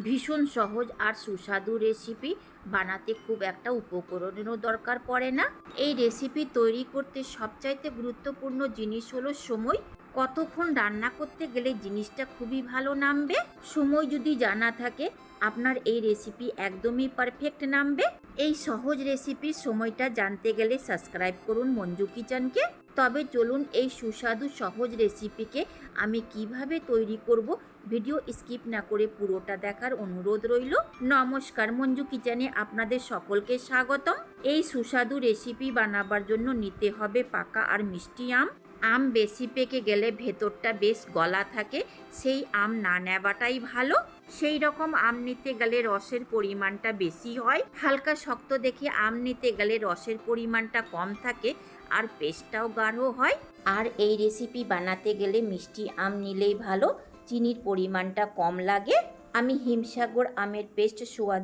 ভীষণ সহজ আর সুস্বাদু রেসিপি। বানাতে খুব একটা উপকরণেরও দরকার পড়ে না। এই রেসিপি তৈরি করতে সবচাইতে গুরুত্বপূর্ণ জিনিস হলো সময়। কতক্ষণ রান্না করতে গেলে জিনিসটা খুবই ভালো নামবে। সময় যদি জানা থাকে আপনার এই রেসিপি একদমই পারফেক্ট নামবে। এই সহজ রেসিপির সময়টা জানতে গেলে সাবস্ক্রাইব করুন মঞ্জু কিচেনকে। তবে চলুন এই সুস্বাদু সহজ রেসিপিকে আমি কিভাবে তৈরি করব ভিডিও স্কিপ না করে পুরোটা দেখার অনুরোধ রইল। নমস্কার, মঞ্জু কিচেনে আপনাদের সকলকে স্বাগতম। এই সুস্বাদু রেসিপি বানাবার জন্য নিতে হবে পাকা আর মিষ্টি আম। আম বেশি পেকে গেলে ভেতরটা বেশ গলা থাকে, সেই আম না নেওয়াটাই ভালো। সেই রকম আম নিতে গেলে রসের পরিমাণটা বেশি হয়। হালকা শক্ত দেখে আম নিতে গেলে রসের পরিমাণটা কম থাকে আর পেস্টটাও গাঢ় হয়। আর এই রেসিপি বানাতে গেলে মিষ্টি আম নিলেই ভালো, চিনির পরিমাণটা কম লাগে। আমি হিমসাগর আমের পেস্ট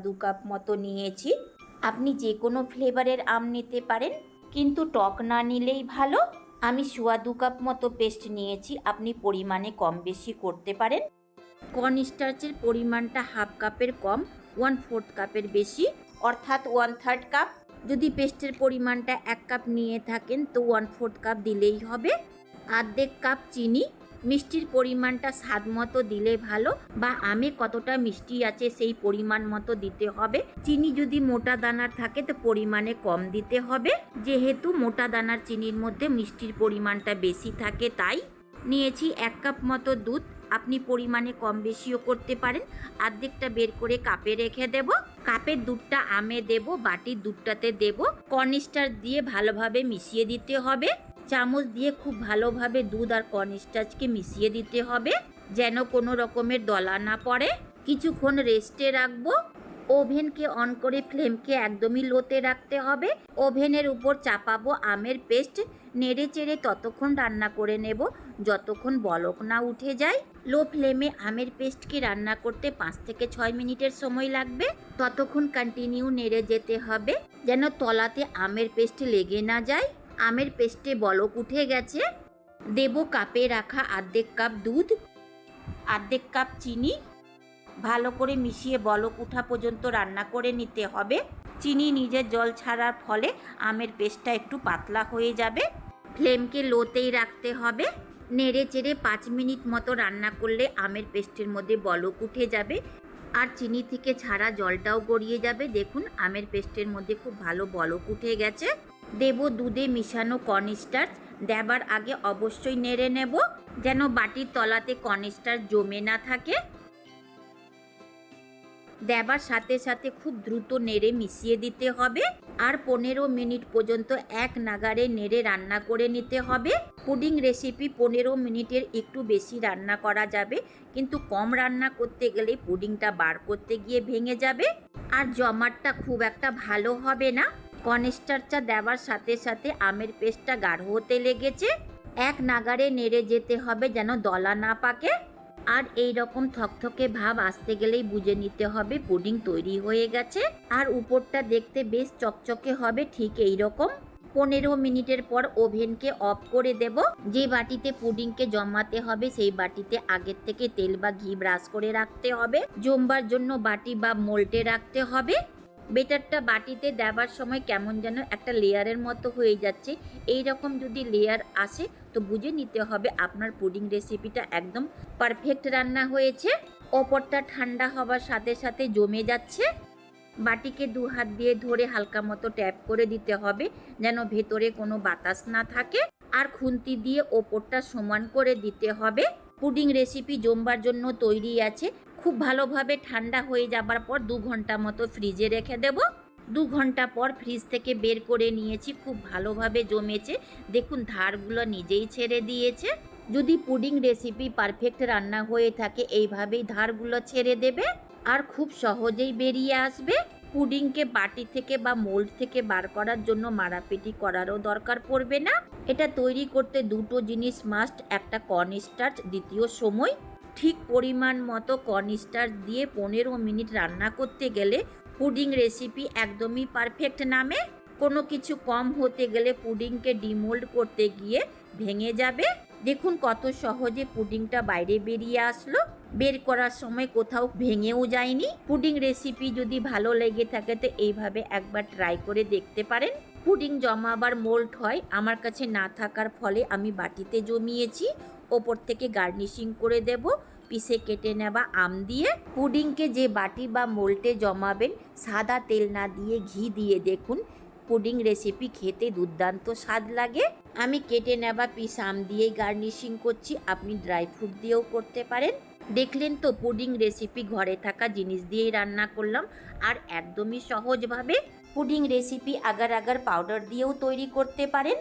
2 কাপ মতো নিয়েছি। আপনি যে কোনো ফ্লেভারের আম নিতে পারেন, কিন্তু টক না নিলেই ভালো। আমি 2 কাপ মতো পেস্ট নিয়েছি, আপনি পরিমাণে কম বেশি করতে পারেন। কর্নস্টার্চের পরিমাণটা 1/2 কাপের কম, 1/4 কাপের বেশি, অর্থাৎ 1/3 কাপ। যদি পেস্টের পরিমাণটা 1 কাপ নিয়ে থাকেন তো 1/4 কাপ দিলেই হবে। 1/2 কাপ চিনি। মিষ্টির পরিমাণটা স্বাদ মতো দিলে ভালো, বা আমে কতটা মিষ্টি আছে সেই পরিমাণ মতো দিতে হবে। চিনি যদি মোটা দানার থাকে তো পরিমাণে কম দিতে হবে, যেহেতু মোটা দানার চিনির মধ্যে মিষ্টির পরিমাণটা বেশি থাকে। তাই নিয়েছি 1 কাপ মতো দুধ। আপনি পরিমাণে কম বেশিও করতে পারেন। অর্ধেকটা বের করে কাপে রেখে দেব। কাপের দুধটা আমে দেব, বাটির দুধটাতে দেব। কর্নস্টার্চ দিয়ে ভালোভাবে মিশিয়ে দিতে হবে। চামচ দিয়ে খুব ভালোভাবে দুধ আর কর্নস্টার্চকে মিশিয়ে দিতে হবে, যেন কোনো রকমের দলা না পড়ে। কিছুক্ষণ রেস্টে রাখবো। ওভেনকে অন করে ফ্লেমকে একদমই লোতে রাখতে হবে। ওভেনের উপর চাপাবো আমের পেস্ট। নেড়ে চেড়ে ততক্ষণ রান্না করে নেব যতক্ষণ বলক না উঠে যায়। লো ফ্লেমে আমের পেস্টকে রান্না করতে 5 থেকে 6 মিনিটের সময় লাগবে। ততক্ষণ কন্টিনিউ নেড়ে যেতে হবে, যেন তলাতে আমের পেস্ট লেগে না যায়। আমের পেস্টে বলক উঠে গেছে। দেব কাপে রাখা 1/2 কাপ দুধ, 1/2 কাপ চিনি। ভালো করে মিশিয়ে বলক উঠা পর্যন্ত রান্না করে নিতে হবে। চিনি নিজের জল ছাড়ার ফলে আমের পেস্টটা একটু পাতলা হয়ে যাবে। ফ্লেমকে লোতেই রাখতে হবে। নেড়ে চেড়ে 5 মিনিট মতো রান্না করলে আমের পেস্টের মধ্যে বলক উঠে যাবে আর চিনি থেকে ছাড়া জলটাও গড়িয়ে যাবে। দেখুন আমের পেস্টের মধ্যে খুব ভালো বলক উঠে গেছে। দেব দুধে মিশানো কর্নস্টার্চ। দেবার আগে অবশ্যই নেড়ে নেব, যেন বাটির তলাতে কর্নস্টার্চ জমে না থাকে। দেবার সাথে সাথে খুব দ্রুত নেড়ে মিশিয়ে দিতে হবে আর 15 মিনিট পর্যন্ত এক নাগাড়ে নেড়ে রান্না করে নিতে হবে। পুডিং রেসিপি 15 মিনিটের একটু বেশি রান্না করা যাবে, কিন্তু কম রান্না করতে গেলে পুডিংটা বার করতে গিয়ে ভেঙে যাবে আর জমাটটা খুব একটা ভালো হবে না। কর্নস্টার্চটা দেওয়ার সাথে সাথে আমের পেস্টটা গাঢ় হতে লেগেছে। এক নাগাড়ে নেড়ে যেতে হবে যেন দলা না পাকে। আর এই রকম থকথকে ভাব আসতে গেলেই বুঝে নিতে হবে পুডিং তৈরি হয়ে গেছে। আর উপরটা দেখতে বেশ চকচকে হবে, ঠিক এই রকম। 15 মিনিটের পর ওভেনকে অফ করে দেব। যে বাটিতে পুডিংকে জমাতে হবে সেই বাটিতে আগের থেকে তেল বা ঘি ব্রাশ করে রাখতে হবে। জমবার জন্য বাটি বা মোল্ডে রাখতে হবে। বেটারটা বাটিতে দেওয়ার সময় কেমন যেন একটা লেয়ারের মতো হয়ে যাচ্ছে। এই রকম যদি লেয়ার আসে তো বুঝে নিতে হবে আপনার পুডিং রেসিপিটা একদম পারফেক্ট রান্না হয়েছে। ওপরটা ঠান্ডা হওয়ার সাথে সাথে জমে যাচ্ছে। বাটিকে 2 হাত দিয়ে ধরে হালকা মতো ট্যাপ করে দিতে হবে, যেন ভেতরে কোনো বাতাস না থাকে। আর খুন্তি দিয়ে ওপরটা সমান করে দিতে হবে। পুডিং রেসিপি জমবার জন্য তৈরি আছে। খুব ভালোভাবে ঠান্ডা হয়ে যাবার পর 2 ঘন্টা মতো ফ্রিজে রেখে দেব। 2 ঘন্টা পর ফ্রিজ থেকে বের করে নিয়েছি। খুব ভালোভাবে জমেছে, দেখুন ধারগুলো নিজেই ছেড়ে দিয়েছে। যদি পুডিং রেসিপি পারফেক্ট রান্না হয়ে থাকে এইভাবেই ধারগুলো ছেড়ে দেবে আর খুব সহজেই বেরিয়ে আসবে। পুডিংকে বাটি থেকে বা মোল্ড থেকে বার করার জন্য মারাপিটি করারও দরকার পড়বে না। এটা তৈরি করতে দুটো জিনিস মাস্ট, একটা কর্নস্টার্চ, দ্বিতীয় সময়। ঠিক পরিমাণ মতো কর্নস্টার্চ দিয়ে 15 মিনিট রান্না করতে গেলে পুডিং রেসিপি একদমই পারফেক্ট নামে। কোনো কিছু কম হতে গেলে পুডিংকে ডিমোল্ড করতে গিয়ে ভেঙে যাবে। দেখুন কত সহজে পুডিংটা বাইরে বেরিয়ে আসলো। বের করার সময় কোথাও ভেঙেও যায়নি। পুডিং রেসিপি যদি ভালো লেগে থাকে তো এইভাবে একবার ট্রাই করে দেখতে পারেন। পুডিং জমাবার মোল্ড হয় আমার কাছে না থাকার ফলে আমি বাটিতে জমিয়েছি। ওপর থেকে গার্নিশিং করে দেব পিসে কেটে নেওয়া আম দিয়ে। পুডিংকে যে বাটি বা মোল্ডে জমাবেন সাদা তেল না দিয়ে ঘি দিয়ে দেখুন, পুডিং রেসিপি খেতে দুর্দান্ত স্বাদ লাগে। আমি কেটে নেওয়া পিস আম দিয়েই গার্নিশিং করছি, আপনি ড্রাই ফ্রুট দিয়েও করতে পারেন। দেখলেন তো পুডিং রেসিপি ঘরে থাকা জিনিস দিয়েই রান্না করলাম আর একদমই সহজভাবে। Pudding recipe agar agar powder দিয়েও তৈরি করতে পারেন।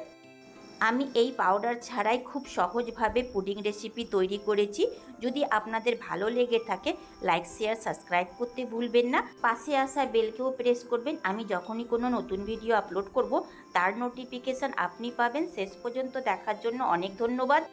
আমি এই পাউডার ছাড়াই খুব সহজভাবে পুডিং রেসিপি তৈরি করেছি। যদি আপনাদের ভালো লেগে থাকে লাইক শেয়ার সাবস্ক্রাইব করতে ভুলবেন না। পাশে আসা বেলকেও প্রেস করবেন, আমি যখনই কোনো নতুন ভিডিও আপলোড করব তার নোটিফিকেশান আপনি পাবেন। শেষ পর্যন্ত দেখার জন্য অনেক ধন্যবাদ।